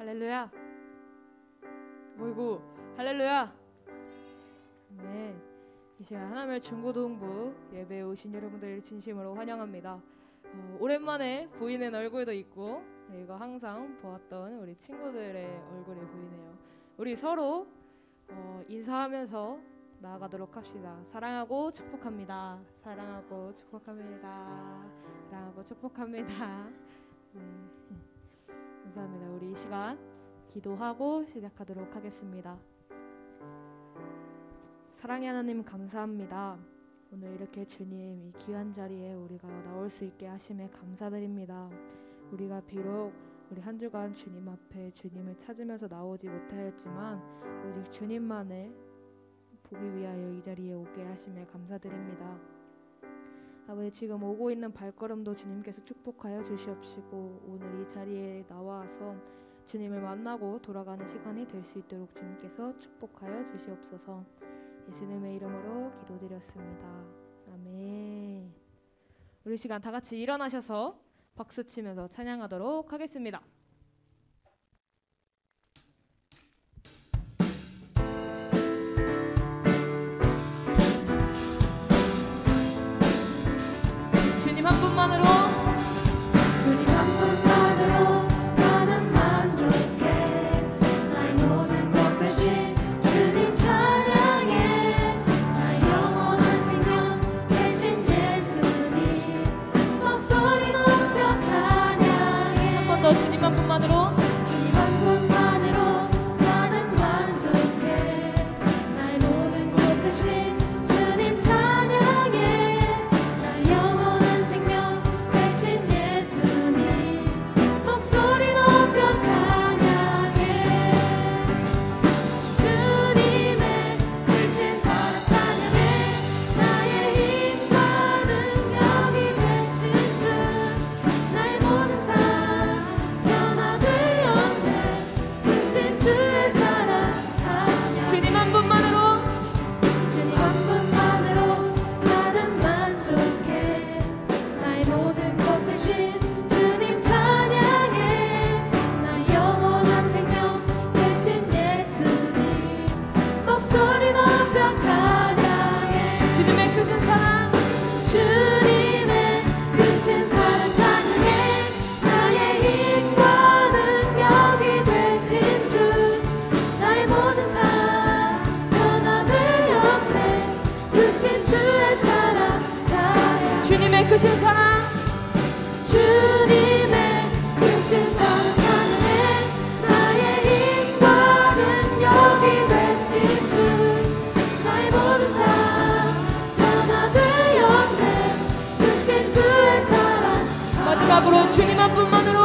할렐루야. 어이구, 할렐루야. 네, 이 시간 하나님의 중고등부 예배에 오신 여러분들 진심으로 환영합니다. 오랜만에 보이는 얼굴도 있고, 그리고 항상 보았던 우리 친구들의 얼굴이 보이네요. 우리 서로 인사하면서 나아가도록 합시다. 사랑하고 축복합니다. 사랑하고 축복합니다. 사랑하고 축복합니다. 네. 감사합니다. 우리 이 시간 기도하고 시작하도록 하겠습니다. 사랑의 하나님 감사합니다. 오늘 이렇게 주님 이 귀한 자리에 우리가 나올 수 있게 하심에 감사드립니다. 우리가 비록 우리 한 주간 주님 앞에 주님을 찾으면서 나오지 못하였지만 오직 주님만을 보기 위하여 이 자리에 오게 하심에 감사드립니다. 아버지, 지금 오고 있는 발걸음도 주님께서 축복하여 주시옵시고 오늘 이 자리에 나와서 주님을 만나고 돌아가는 시간이 될 수 있도록 주님께서 축복하여 주시옵소서. 예수님의 이름으로 기도드렸습니다. 아멘. 우리 시간 다 같이 일어나셔서 박수 치면서 찬양하도록 하겠습니다. 주님 한 분만으로, 주님 한 분만으로 나는 만족해. 나의 모든 것 대신 주님 찬양해. 나의 영원한 생명 대신 예수님 목소리 높여 찬양해. 한 번 더, 주님 한 분만으로, 주님 한 분만으로 나는 만족해. 나의 모든 것 대신 주님 찬양해. 나의 영원한 생명 대신 예수님 목소리 높여 찬양해. 주님의 크신 사랑 찬양해. 나의 힘과 능력이 되신 주 나의 모든 삶 변화되었네. 크신 주의 사랑 찬양. 주님 한 분만으로, 주님 한 분만으로 나는 만족해. 나의 모든 것 대신 주님 찬양해. 나의 영원한 생명 대신 예수님 목소리 높여 찬양해. 주님의 크신 사랑, 주님의 크신 사랑 찬양해. 나의 힘과 능력이 되신 주 나의 모든 삶 변화되었네. 크신 주의 사랑 찬양. 주님의 크신 사랑, 주님의 크신 사랑 찬양해. 나의 힘과 능력이 되신 주 나의 모든 삶 변화되었네. 크신 주의 사랑. 마지막으로 주님 한 분만으로,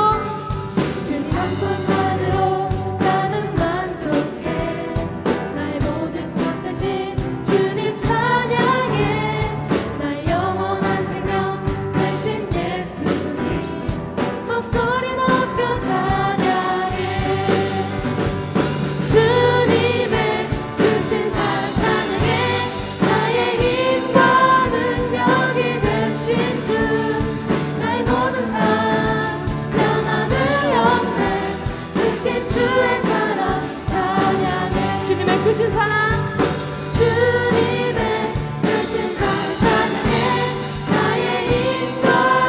주님 한 분만으로 나는 만족해. 나의 모든 것 대신 주님 찬양해. 나의 영원한 생명 대신 예수님 목소리 높여 찬양해. 주님의 크신 사랑 찬양해. 나의 힘과 능력이 되신 주 나의 모든 삶 변화되었네. 크신 주의 사랑 찬양해. 주님의 크신 사랑, 주님의 크신 사랑 찬양해. 나의 힘과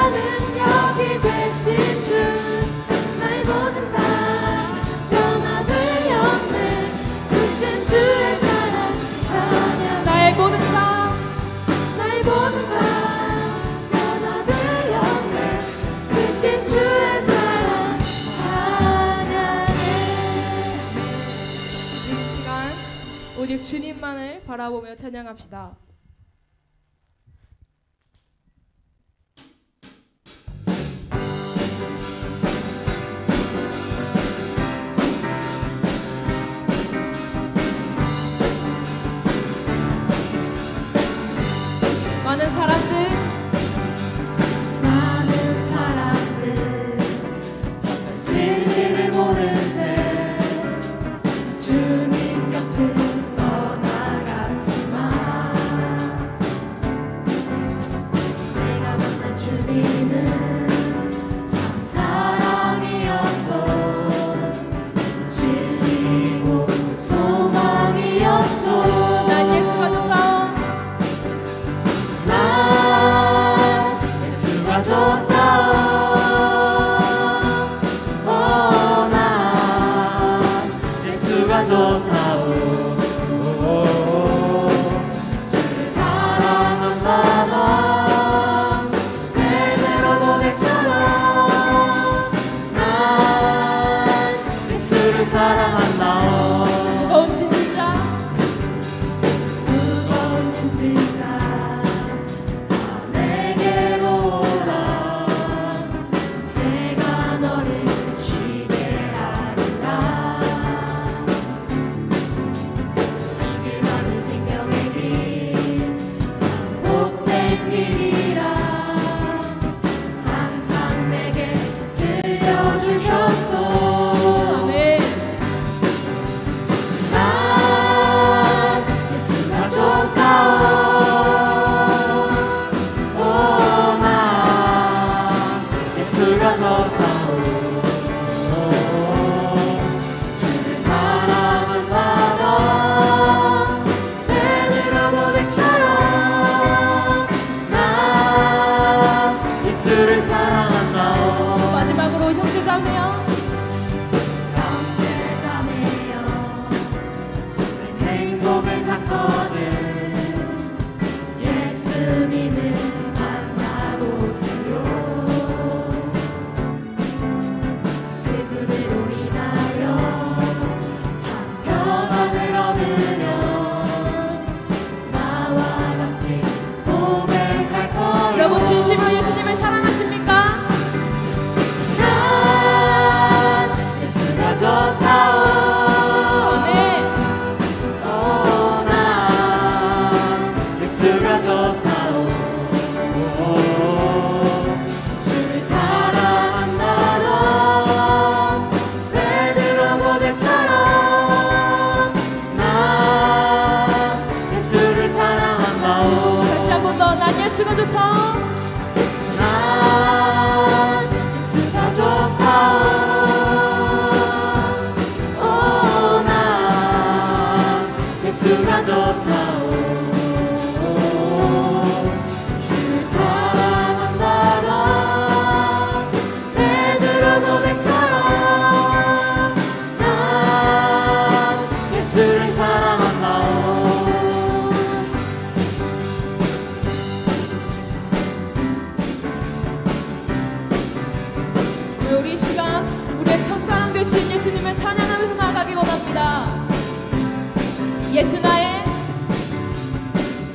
능력이 되신 주 나의 모든 삶 변화되었네. 크신 주의 사랑 찬양. 나의 모든 삶, 나의 모든 삶 변화되었네. 크신 주의 사랑 찬양해. 이 시간 오직 주님만을 바라보며 찬양합시다. 많은 사람들, 많은 사람들 정말 진리를 모른 채 주님 곁을 떠나갔지만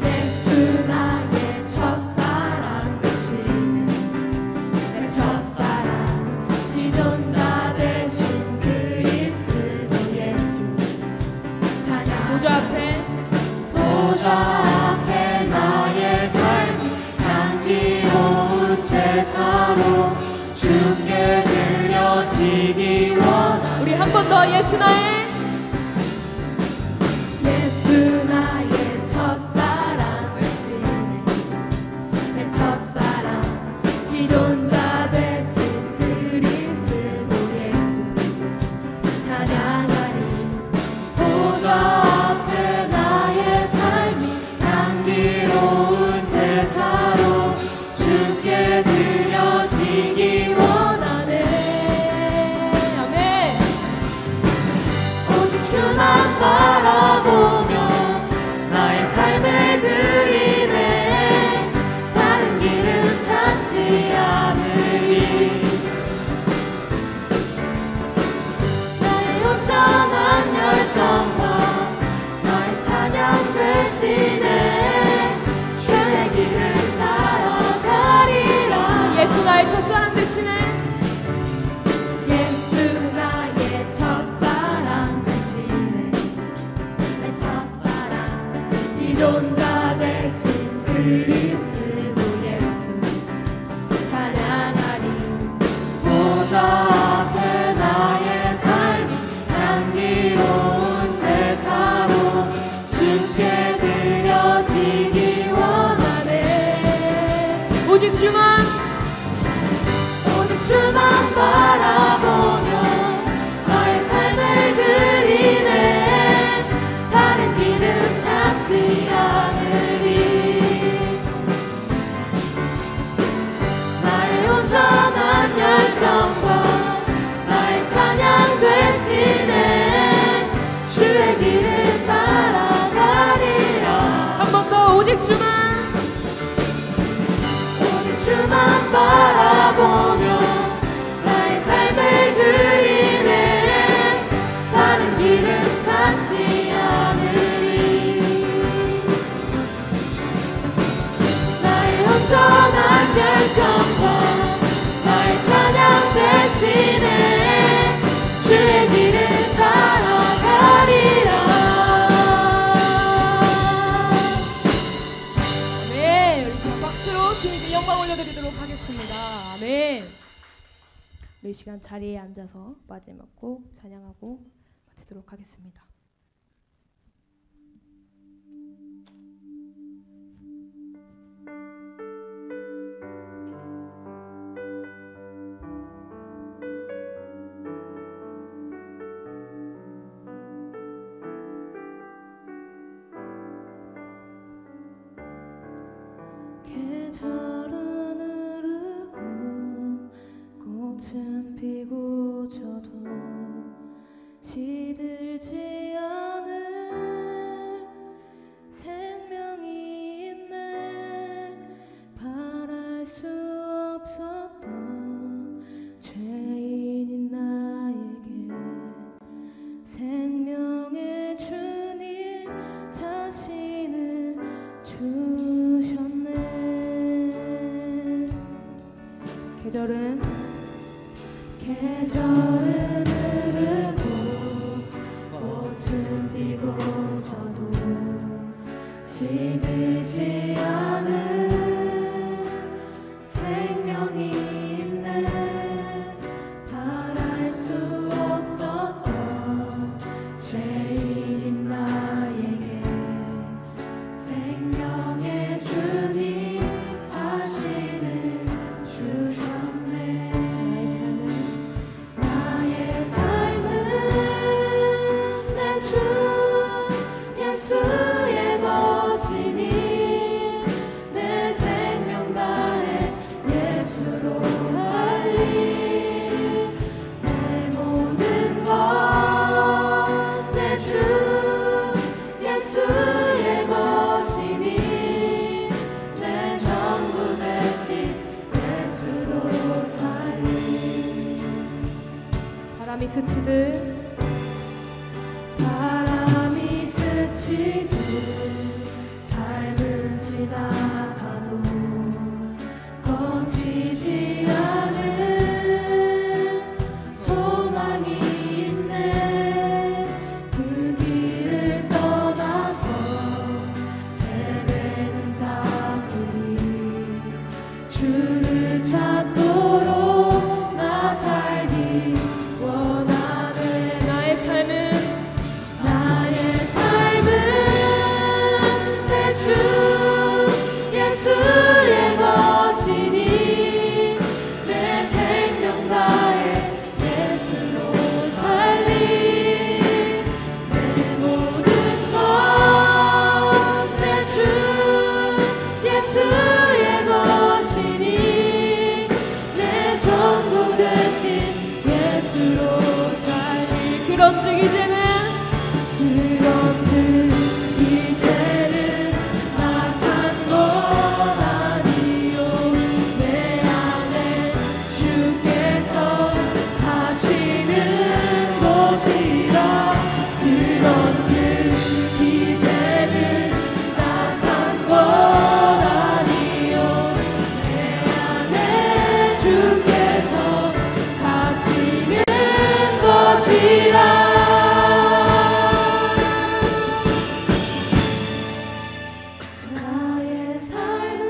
예수 나의 첫사랑 되시는 내 첫사랑 지존자 되신 그리스도 예수 찬양 보좌 앞에 나의 삶 향기로운 제사로 주께 드려지기 원하네. 우리 한 번 더 예수 나의 첫사랑 되시네 내 첫사랑 지존자 되신 그리스도 예수 찬양하리. 보좌 앞에 나의 삶이 향기로운 제사로 주께 드려지기 원하네. 아멘. 이 시간 자리에 앉아서 마지막 곡 찬양하고 마치도록 하겠습니다. 계절은 흐르고 꽃은 피고 저도 시들지 않을 생명이 있네. 바랄 수 없었던 죄인인 나에게 생명의 주님 자신을 주셨네. 계절은 흐르고 꽃은 피고 저도 시들지 않은 생명이 있네. 바랄 수 없었던 죄인인 나에게 생명의 주님 자신을 주셨네. 나의 삶은 내 주 예수의 것이니 내 생명 다해 예수로 살리. 내 모든 것 내 주 예수의 것이니 내 전부 대신 예수로 살리. 바람이 스치듯 삶은 지나가도 꺼지지 않은 소망이 있네. 그 길을 떠나서 헤매는 자들이 주를 찾도록 나 살기 원하네. 나의 삶은 내 주 예수의 것이니 내 생명 다해 예수로 살리. 내 모든 것 내 주 예수의 것이니 내 전부 대신 예수로 살리. 그런즉 이제는 나 산 것 아니요 내 안에 주께서 사시는 것이라. 그런즉 이제는 나 산 것 아니요 내 안에 주께서 사시는 것이라. 나의 삶은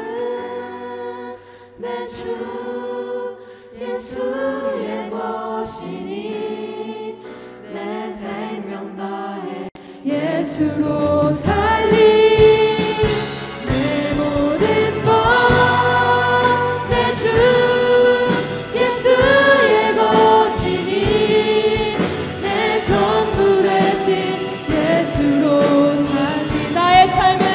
내 주 예수의 것이니 내 생명 다해 예수로 살리. 내 모든 것 내 주 예수의 것이니 내 전부 대신 예수로 살리. 나의 삶은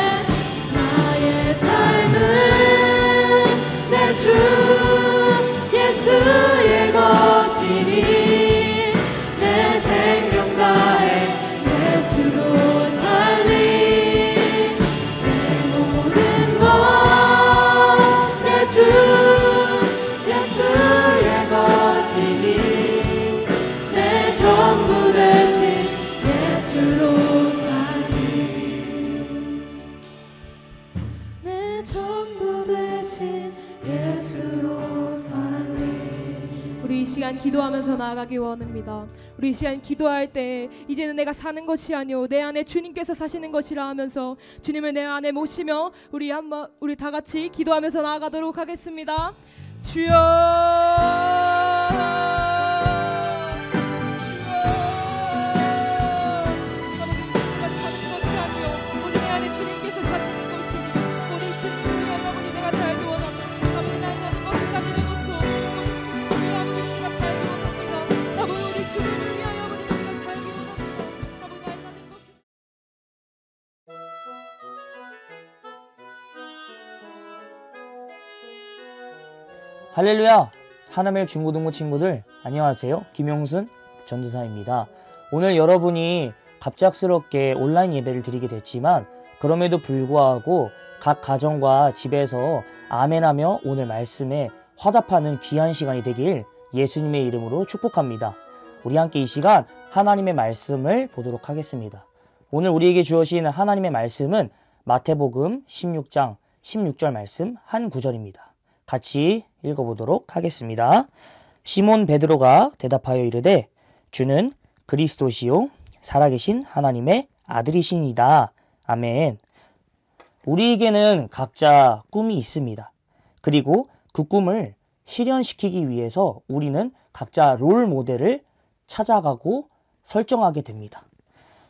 내 주 예수의 것이니 내 생명 다해 예수로 살리. 내 모든 것 내 주 예수의 것이니 내 전부 대신 예수로 살리. 내 전부 대신 예수로 살리. 우리 이 시간 기도하면서 나아가기 원합니다. 우리 이 시간 기도할 때 이제는 내가 사는 것이 아니오 내 안에 주님께서 사시는 것이라 하면서 주님을 내 안에 모시며 우리 다 같이 기도하면서 나아가도록 하겠습니다. 주여 할렐루야! 하나멜 중고등부 친구들 안녕하세요. 김용순 전도사입니다. 오늘 여러분이 갑작스럽게 온라인 예배를 드리게 됐지만 그럼에도 불구하고 각 가정과 집에서 아멘하며 오늘 말씀에 화답하는 귀한 시간이 되길 예수님의 이름으로 축복합니다. 우리 함께 이 시간 하나님의 말씀을 보도록 하겠습니다. 오늘 우리에게 주어진 하나님의 말씀은 마태복음 16장 16절 말씀 한 구절입니다. 같이 읽어보도록 하겠습니다. 시몬 베드로가 대답하여 이르되 주는 그리스도시요 살아계신 하나님의 아들이시니이다. 아멘. 우리에게는 각자 꿈이 있습니다. 그리고 그 꿈을 실현시키기 위해서 우리는 각자 롤 모델을 찾아가고 설정하게 됩니다.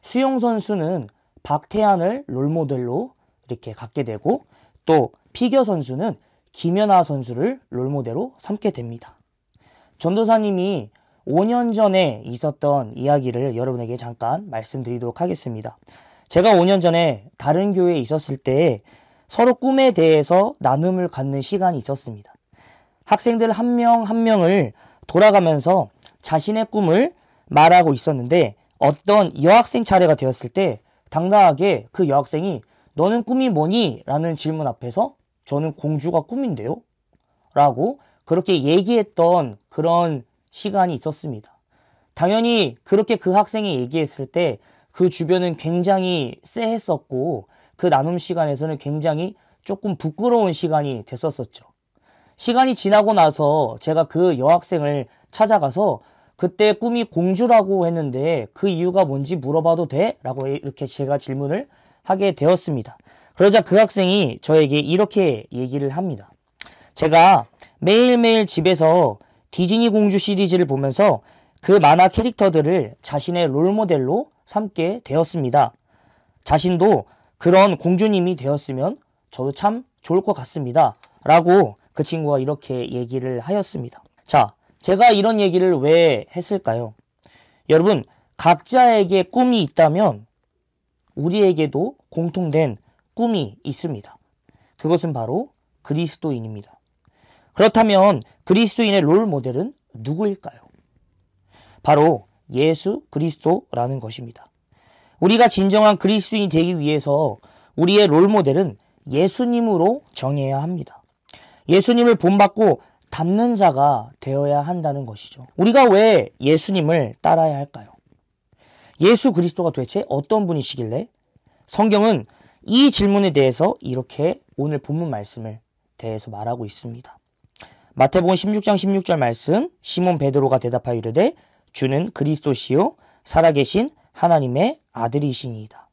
수영 선수는 박태환을 롤 모델로 이렇게 갖게 되고 또 피겨 선수는 김연아 선수를 롤 모델로 삼게 됩니다. 전도사님이 5년 전에 있었던 이야기를 여러분에게 잠깐 말씀드리도록 하겠습니다. 제가 5년 전에 다른 교회에 있었을 때 서로 꿈에 대해서 나눔을 갖는 시간이 있었습니다. 학생들 한 명 한 명을 돌아가면서 자신의 꿈을 말하고 있었는데 어떤 여학생 차례가 되었을 때 당당하게 그 여학생이 너는 꿈이 뭐니? 라는 질문 앞에서 저는 공주가 꿈인데요? 라고 그렇게 얘기했던 그런 시간이 있었습니다. 당연히 그렇게 그 학생이 얘기했을 때 그 주변은 굉장히 쎄했었고 그 나눔 시간에서는 굉장히 조금 부끄러운 시간이 됐었었죠. 시간이 지나고 나서 제가 그 여학생을 찾아가서 그때 꿈이 공주라고 했는데 그 이유가 뭔지 물어봐도 돼? 라고 이렇게 제가 질문을 하게 되었습니다. 그러자 그 학생이 저에게 이렇게 얘기를 합니다. 제가 매일매일 집에서 디즈니 공주 시리즈를 보면서 그 만화 캐릭터들을 자신의 롤모델로 삼게 되었습니다. 자신도 그런 공주님이 되었으면 저도 참 좋을 것 같습니다. 라고 그 친구가 이렇게 얘기를 하였습니다. 자, 제가 이런 얘기를 왜 했을까요? 여러분, 각자에게 꿈이 있다면 우리에게도 공통된 꿈이 있습니다. 그것은 바로 그리스도인입니다. 그렇다면 그리스도인의 롤 모델은 누구일까요? 바로 예수 그리스도라는 것입니다. 우리가 진정한 그리스도인이 되기 위해서 우리의 롤 모델은 예수님으로 정해야 합니다. 예수님을 본받고 닮는 자가 되어야 한다는 것이죠. 우리가 왜 예수님을 따라야 할까요? 예수 그리스도가 도대체 어떤 분이시길래? 성경은 이 질문에 대해서 이렇게 오늘 본문 말씀을 대해서 말하고 있습니다. 마태복음 16장 16절 말씀 시몬 베드로가 대답하여 이르되 주는 그리스도시요 살아계신 하나님의 아들이시니이다.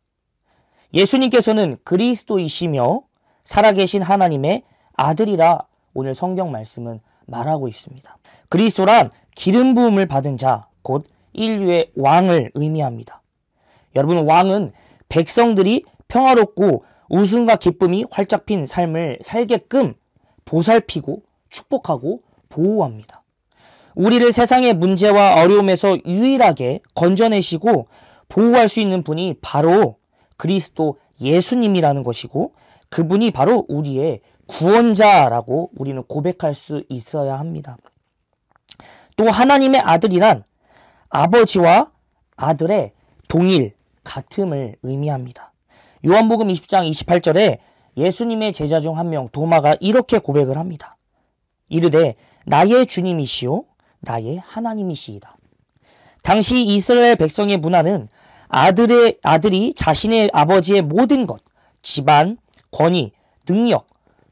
예수님께서는 그리스도이시며 살아계신 하나님의 아들이라 오늘 성경 말씀은 말하고 있습니다. 그리스도란 기름 부음을 받은 자, 곧 인류의 왕을 의미합니다. 여러분, 왕은 백성들이 평화롭고 웃음과 기쁨이 활짝 핀 삶을 살게끔 보살피고 축복하고 보호합니다. 우리를 세상의 문제와 어려움에서 유일하게 건져내시고 보호할 수 있는 분이 바로 그리스도 예수님이라는 것이고 그분이 바로 우리의 구원자라고 우리는 고백할 수 있어야 합니다. 또 하나님의 아들이란 아버지와 아들의 동일, 같음을 의미합니다. 요한복음 20장 28절에 예수님의 제자 중 한 명 도마가 이렇게 고백을 합니다. 이르되 나의 주님이시요 나의 하나님이시이다. 당시 이스라엘 백성의 문화는 아들이 자신의 아버지의 모든 것, 집안, 권위, 능력,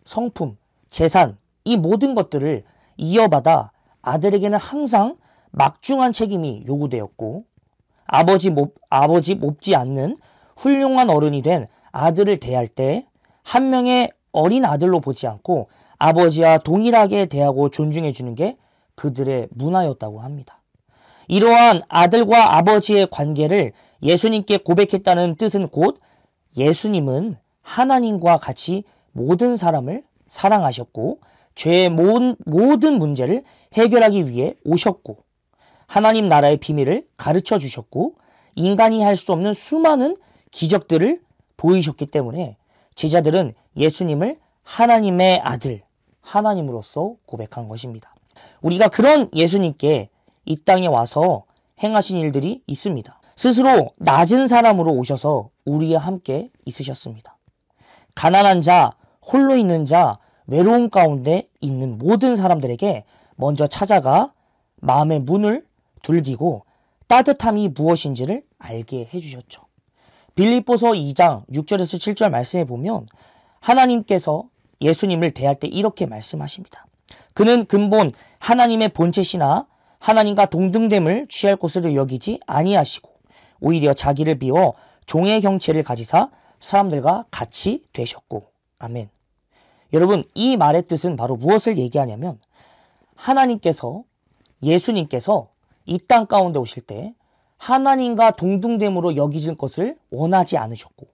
성품, 재산, 이 모든 것들을 이어받아 아들에게는 항상 막중한 책임이 요구되었고 아버지 몹지 않는 훌륭한 어른이 된 아들을 대할 때 한 명의 어린 아들로 보지 않고 아버지와 동일하게 대하고 존중해 주는 게 그들의 문화였다고 합니다. 이러한 아들과 아버지의 관계를 예수님께 고백했다는 뜻은 곧 예수님은 하나님과 같이 모든 사람을 사랑하셨고 죄의 모든 문제를 해결하기 위해 오셨고 하나님 나라의 비밀을 가르쳐 주셨고 인간이 할 수 없는 수많은 기적들을 보이셨기 때문에 제자들은 예수님을 하나님의 아들, 하나님으로서 고백한 것입니다. 우리가 그런 예수님께 이 땅에 와서 행하신 일들이 있습니다. 스스로 낮은 사람으로 오셔서 우리와 함께 있으셨습니다. 가난한 자, 홀로 있는 자, 외로움 가운데 있는 모든 사람들에게 먼저 찾아가 마음의 문을 둘기고 따뜻함이 무엇인지를 알게 해주셨죠. 빌립보서 2장 6절에서 7절 말씀에 보면 하나님께서 예수님을 대할 때 이렇게 말씀하십니다. 그는 근본 하나님의 본체시나 하나님과 동등됨을 취할 것으로 여기지 아니하시고 오히려 자기를 비워 종의 형체를 가지사 사람들과 같이 되셨고. 아멘. 여러분, 이 말의 뜻은 바로 무엇을 얘기하냐면 하나님께서, 예수님께서 이 땅 가운데 오실 때 하나님과 동등됨으로 여기질 것을 원하지 않으셨고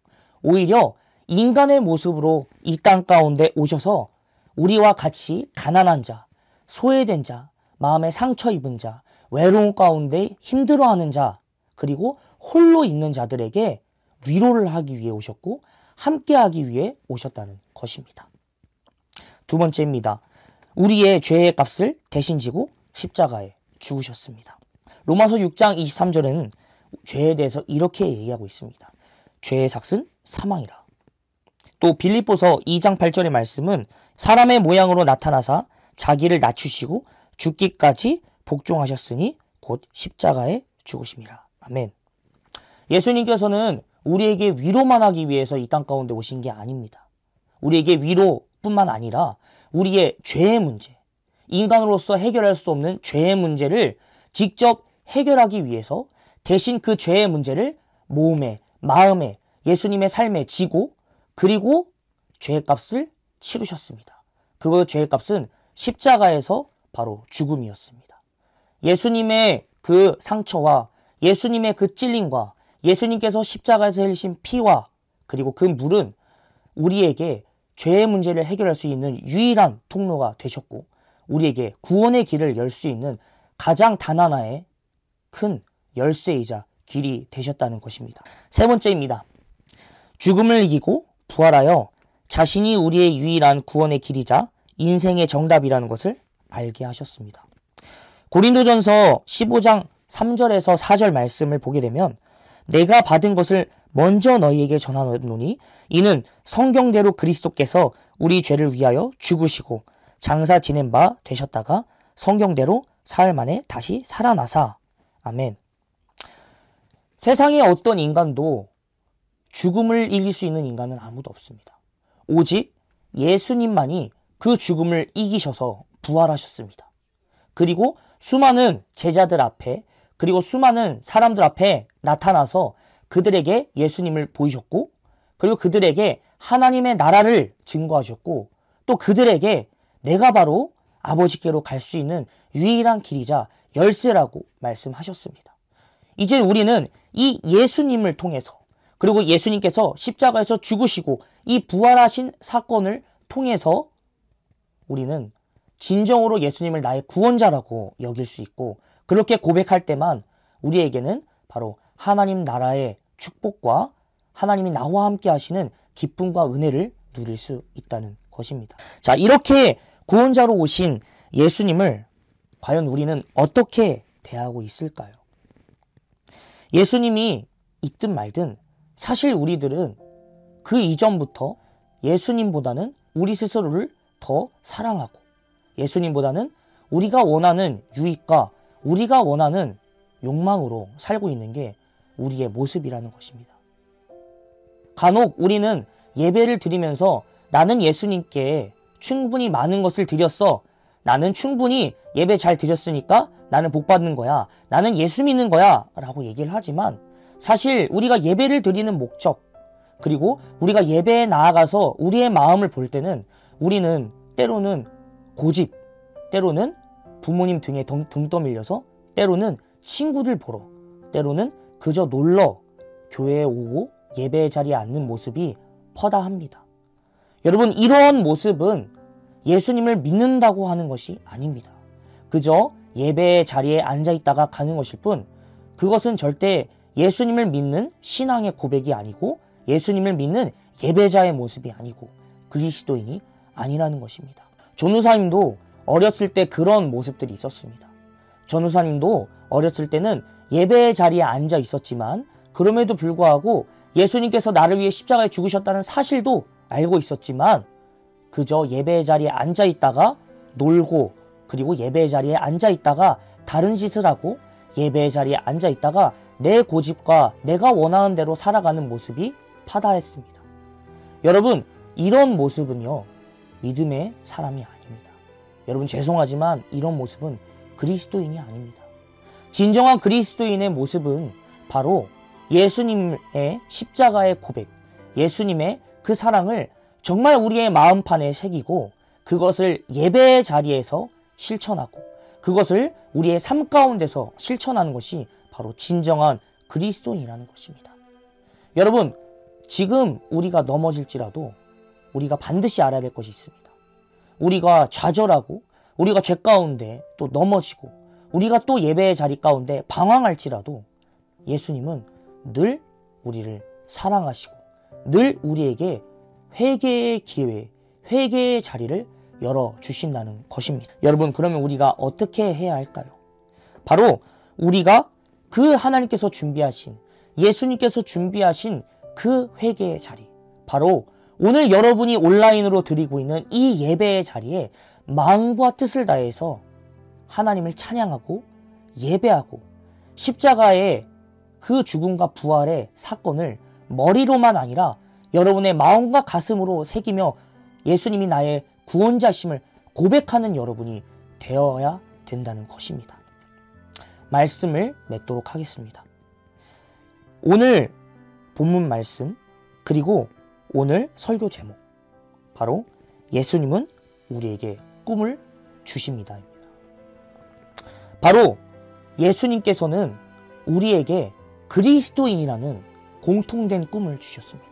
오히려 인간의 모습으로 이 땅 가운데 오셔서 우리와 같이 가난한 자, 소외된 자, 마음에 상처 입은 자, 외로움 가운데 힘들어하는 자, 그리고 홀로 있는 자들에게 위로를 하기 위해 오셨고 함께하기 위해 오셨다는 것입니다. 두 번째입니다. 우리의 죄의 값을 대신 지고 십자가에 죽으셨습니다. 로마서 6장 23절에는 죄에 대해서 이렇게 얘기하고 있습니다. 죄의 삭은 사망이라. 또 빌립보서 2장 8절의 말씀은 사람의 모양으로 나타나사 자기를 낮추시고 죽기까지 복종하셨으니 곧 십자가에 죽으심이라. 아멘. 예수님께서는 우리에게 위로만 하기 위해서 이 땅 가운데 오신 게 아닙니다. 우리에게 위로뿐만 아니라 우리의 죄의 문제, 인간으로서 해결할 수 없는 죄의 문제를 직접 해결하기 위해서 대신 그 죄의 문제를 몸에, 마음에, 예수님의 삶에 지고 그리고 죄의 값을 치르셨습니다. 그 죄의 값은 십자가에서 바로 죽음이었습니다. 예수님의 그 상처와 예수님의 그 찔림과 예수님께서 십자가에서 흘리신 피와 그리고 그 물은 우리에게 죄의 문제를 해결할 수 있는 유일한 통로가 되셨고 우리에게 구원의 길을 열 수 있는 가장 단 하나의 큰 열쇠이자 길이 되셨다는 것입니다. 세 번째입니다. 죽음을 이기고 부활하여 자신이 우리의 유일한 구원의 길이자 인생의 정답이라는 것을 알게 하셨습니다. 고린도전서 15장 3절에서 4절 말씀을 보게 되면 내가 받은 것을 먼저 너희에게 전하노니 이는 성경대로 그리스도께서 우리 죄를 위하여 죽으시고 장사 지낸 바 되셨다가 성경대로 사흘 만에 다시 살아나사. 아멘. 세상의 어떤 인간도 죽음을 이길 수 있는 인간은 아무도 없습니다. 오직 예수님만이 그 죽음을 이기셔서 부활하셨습니다. 그리고 수많은 제자들 앞에 그리고 수많은 사람들 앞에 나타나서 그들에게 예수님을 보이셨고 그리고 그들에게 하나님의 나라를 증거하셨고 또 그들에게 내가 바로 아버지께로 갈 수 있는 유일한 길이자 열쇠라고 말씀하셨습니다. 이제 우리는 이 예수님을 통해서 그리고 예수님께서 십자가에서 죽으시고 이 부활하신 사건을 통해서 우리는 진정으로 예수님을 나의 구원자라고 여길 수 있고 그렇게 고백할 때만 우리에게는 바로 하나님 나라의 축복과 하나님이 나와 함께 하시는 기쁨과 은혜를 누릴 수 있다는 것입니다. 자, 이렇게 구원자로 오신 예수님을 과연 우리는 어떻게 대하고 있을까요? 예수님이 있든 말든 사실 우리들은 그 이전부터 예수님보다는 우리 스스로를 더 사랑하고 예수님보다는 우리가 원하는 유익과 우리가 원하는 욕망으로 살고 있는 게 우리의 모습이라는 것입니다. 간혹 우리는 예배를 드리면서 나는 예수님께 충분히 많은 것을 드렸어. 나는 충분히 예배 잘 드렸으니까 나는 복 받는 거야. 나는 예수 믿는 거야. 라고 얘기를 하지만 사실 우리가 예배를 드리는 목적 그리고 우리가 예배에 나아가서 우리의 마음을 볼 때는 우리는 때로는 고집, 때로는 부모님 등에 등 떠밀려서 때로는 친구들 보러, 때로는 그저 놀러 교회에 오고 예배 자리에 앉는 모습이 허다합니다. 여러분, 이러한 모습은 예수님을 믿는다고 하는 것이 아닙니다. 그저 예배 자리에 앉아있다가 가는 것일 뿐 그것은 절대 예수님을 믿는 신앙의 고백이 아니고 예수님을 믿는 예배자의 모습이 아니고 그리스도인이 아니라는 것입니다. 전도사님도 어렸을 때 그런 모습들이 있었습니다. 전도사님도 어렸을 때는 예배의 자리에 앉아 있었지만 그럼에도 불구하고 예수님께서 나를 위해 십자가에 죽으셨다는 사실도 알고 있었지만 그저 예배의 자리에 앉아 있다가 놀고 그리고 예배의 자리에 앉아 있다가 다른 짓을 하고 예배의 자리에 앉아 있다가 내 고집과 내가 원하는 대로 살아가는 모습이 파다했습니다. 여러분, 이런 모습은요, 믿음의 사람이 아닙니다. 여러분, 죄송하지만 이런 모습은 그리스도인이 아닙니다. 진정한 그리스도인의 모습은 바로 예수님의 십자가의 고백, 예수님의 그 사랑을 정말 우리의 마음판에 새기고 그것을 예배의 자리에서 실천하고 그것을 우리의 삶 가운데서 실천하는 것이 바로 진정한 그리스도인이라는 것입니다. 여러분, 지금 우리가 넘어질지라도 우리가 반드시 알아야 될 것이 있습니다. 우리가 좌절하고 우리가 죄 가운데 또 넘어지고 우리가 또 예배의 자리 가운데 방황할지라도 예수님은 늘 우리를 사랑하시고 늘 우리에게 회개의 기회, 회개의 자리를 열어주신다는 것입니다. 여러분, 그러면 우리가 어떻게 해야 할까요? 바로 우리가 그 하나님께서 준비하신, 예수님께서 준비하신 그 회개의 자리, 바로 오늘 여러분이 온라인으로 드리고 있는 이 예배의 자리에 마음과 뜻을 다해서 하나님을 찬양하고 예배하고 십자가의 그 죽음과 부활의 사건을 머리로만 아니라 여러분의 마음과 가슴으로 새기며 예수님이 나의 구원자심을 고백하는 여러분이 되어야 된다는 것입니다. 말씀을 맺도록 하겠습니다. 오늘 본문 말씀 그리고 오늘 설교 제목, 바로 예수님은 우리에게 꿈을 주십니다. 바로 예수님께서는 우리에게 그리스도인이라는 공통된 꿈을 주셨습니다.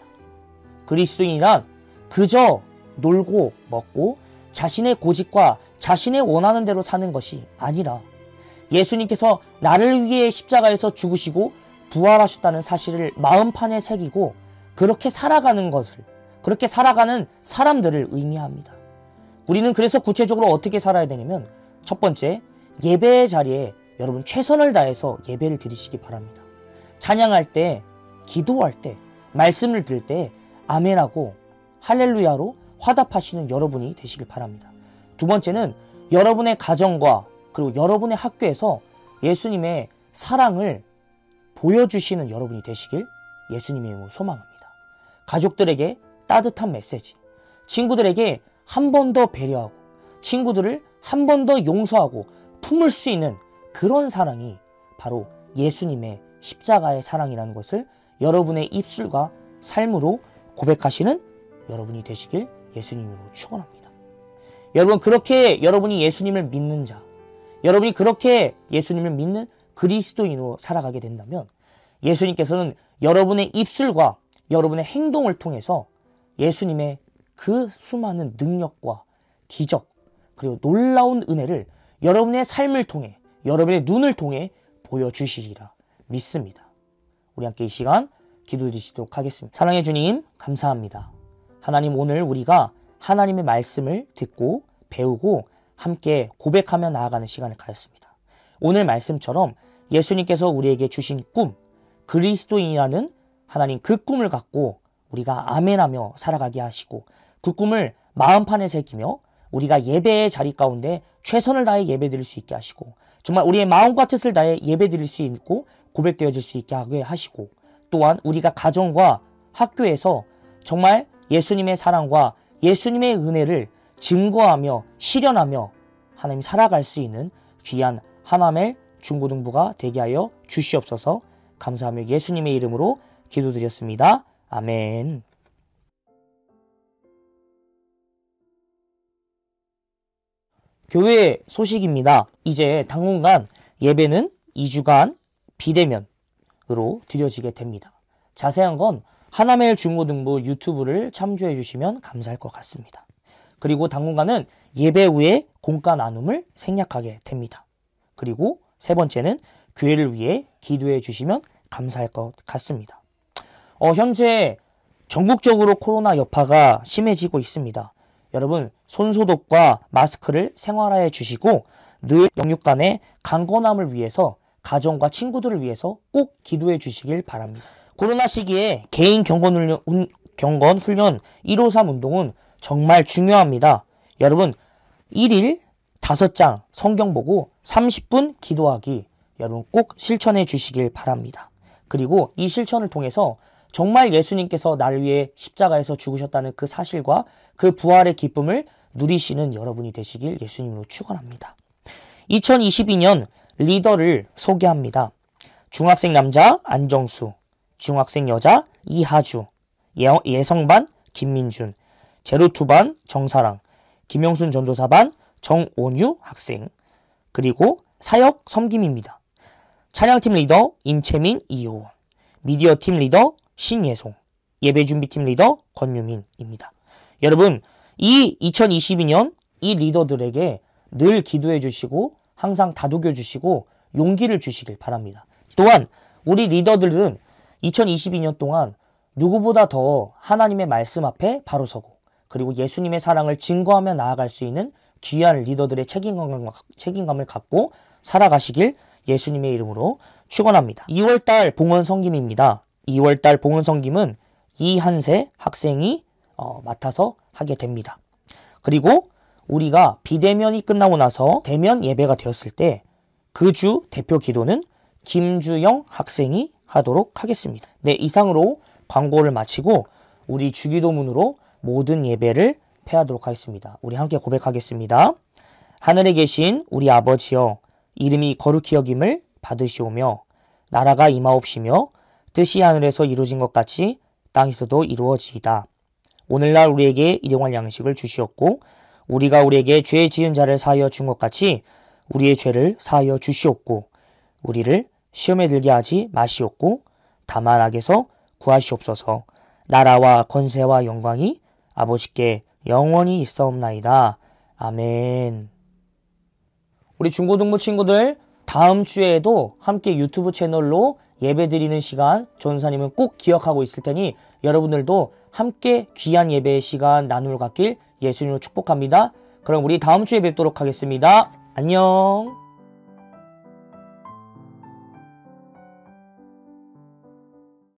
그리스도인이란 그저 놀고 먹고 자신의 고집과 자신의 원하는 대로 사는 것이 아니라 예수님께서 나를 위해 십자가에서 죽으시고 부활하셨다는 사실을 마음판에 새기고 그렇게 살아가는 것을, 그렇게 살아가는 사람들을 의미합니다. 우리는 그래서 구체적으로 어떻게 살아야 되냐면, 첫 번째, 예배의 자리에 여러분 최선을 다해서 예배를 드리시기 바랍니다. 찬양할 때, 기도할 때, 말씀을 들을 때 아멘하고 할렐루야로 화답하시는 여러분이 되시길 바랍니다. 두 번째는 여러분의 가정과 그리고 여러분의 학교에서 예수님의 사랑을 보여주시는 여러분이 되시길 예수님의 이름으로 소망합니다. 가족들에게 따뜻한 메시지, 친구들에게 한 번 더 배려하고 친구들을 한 번 더 용서하고 품을 수 있는 그런 사랑이 바로 예수님의 십자가의 사랑이라는 것을 여러분의 입술과 삶으로 고백하시는 여러분이 되시길 예수님으로 축원합니다. 여러분, 그렇게 여러분이 예수님을 믿는 자, 여러분이 그렇게 예수님을 믿는 그리스도인으로 살아가게 된다면 예수님께서는 여러분의 입술과 여러분의 행동을 통해서 예수님의 그 수많은 능력과 기적 그리고 놀라운 은혜를 여러분의 삶을 통해, 여러분의 눈을 통해 보여주시리라 믿습니다. 우리 함께 이 시간 기도드리도록 하겠습니다. 사랑해 주님, 감사합니다. 하나님, 오늘 우리가 하나님의 말씀을 듣고 배우고 함께 고백하며 나아가는 시간을 가졌습니다. 오늘 말씀처럼 예수님께서 우리에게 주신 꿈, 그리스도인이라는 하나님 그 꿈을 갖고 우리가 아멘하며 살아가게 하시고 그 꿈을 마음판에 새기며 우리가 예배의 자리 가운데 최선을 다해 예배드릴 수 있게 하시고 정말 우리의 마음과 뜻을 다해 예배드릴 수 있고 고백되어질 수 있게 하게 하시고 또한 우리가 가정과 학교에서 정말 예수님의 사랑과 예수님의 은혜를 증거하며 실현하며 하나님 살아갈 수 있는 귀한 하나멜 중고등부가 되게 하여 주시옵소서. 감사하며 예수님의 이름으로 기도드렸습니다. 아멘. 교회 소식입니다. 이제 당분간 예배는 2주간 비대면으로 드려지게 됩니다. 자세한 건 하나멜 중고등부 유튜브를 참조해 주시면 감사할 것 같습니다. 그리고 당분간은 예배 후에 공과 나눔을 생략하게 됩니다. 그리고 세 번째는 교회를 위해 기도해 주시면 감사할 것 같습니다. 현재 전국적으로 코로나 여파가 심해지고 있습니다. 여러분 손소독과 마스크를 생활화해 주시고 늘 영육 간의 강건함을 위해서 가정과 친구들을 위해서 꼭 기도해 주시길 바랍니다. 코로나 시기에 개인 경건훈련 153 운동은 정말 중요합니다. 여러분 1일 5장 성경 보고 30분 기도하기 여러분 꼭 실천해 주시길 바랍니다. 그리고 이 실천을 통해서 정말 예수님께서 나를 위해 십자가에서 죽으셨다는 그 사실과 그 부활의 기쁨을 누리시는 여러분이 되시길 예수님으로 축원합니다. 2022년 리더를 소개합니다. 중학생 남자 안정수, 중학생 여자 이하주, 예성반 김민준, 제로투반 정사랑, 김용순 전도사반 정온유 학생, 그리고 사역 섬김입니다. 찬양팀 리더 임채민 이효원, 미디어팀 리더 신예송, 예배준비팀 리더 권유민입니다. 여러분 이 2022년 이 리더들에게 늘 기도해 주시고 항상 다독여 주시고 용기를 주시길 바랍니다. 또한 우리 리더들은 2022년 동안 누구보다 더 하나님의 말씀 앞에 바로 서고 그리고 예수님의 사랑을 증거하며 나아갈 수 있는 귀한 리더들의 책임감을 갖고 살아가시길 예수님의 이름으로 축원합니다. 2월달 봉헌 성김입니다. 2월달 봉헌 성김은 이한세 학생이 맡아서 하게 됩니다. 그리고 우리가 비대면이 끝나고 나서 대면 예배가 되었을 때 그 주 대표 기도는 김주영 학생이 하도록 하겠습니다. 네, 이상으로 광고를 마치고 우리 주기도문으로 모든 예배를 폐하도록 하겠습니다. 우리 함께 고백하겠습니다. 하늘에 계신 우리 아버지여, 이름이 거룩히 여김을 받으시오며 나라가 임하옵시며 뜻이 하늘에서 이루어진 것 같이 땅에서도 이루어지이다. 오늘날 우리에게 일용할 양식을 주시옵고 우리가 우리에게 죄 지은 자를 사하여 준 것 같이 우리의 죄를 사하여 주시옵고 우리를 시험에 들게 하지 마시옵고 다만 악에서 구하시옵소서. 나라와 권세와 영광이 아버지께 영원히 있사옵나이다. 아멘. 우리 중고등부 친구들 다음 주에도 함께 유튜브 채널로 예배드리는 시간 전사님은 꼭 기억하고 있을 테니 여러분들도 함께 귀한 예배의 시간 나누어 갖길 예수님으로 축복합니다. 그럼 우리 다음 주에 뵙도록 하겠습니다. 안녕.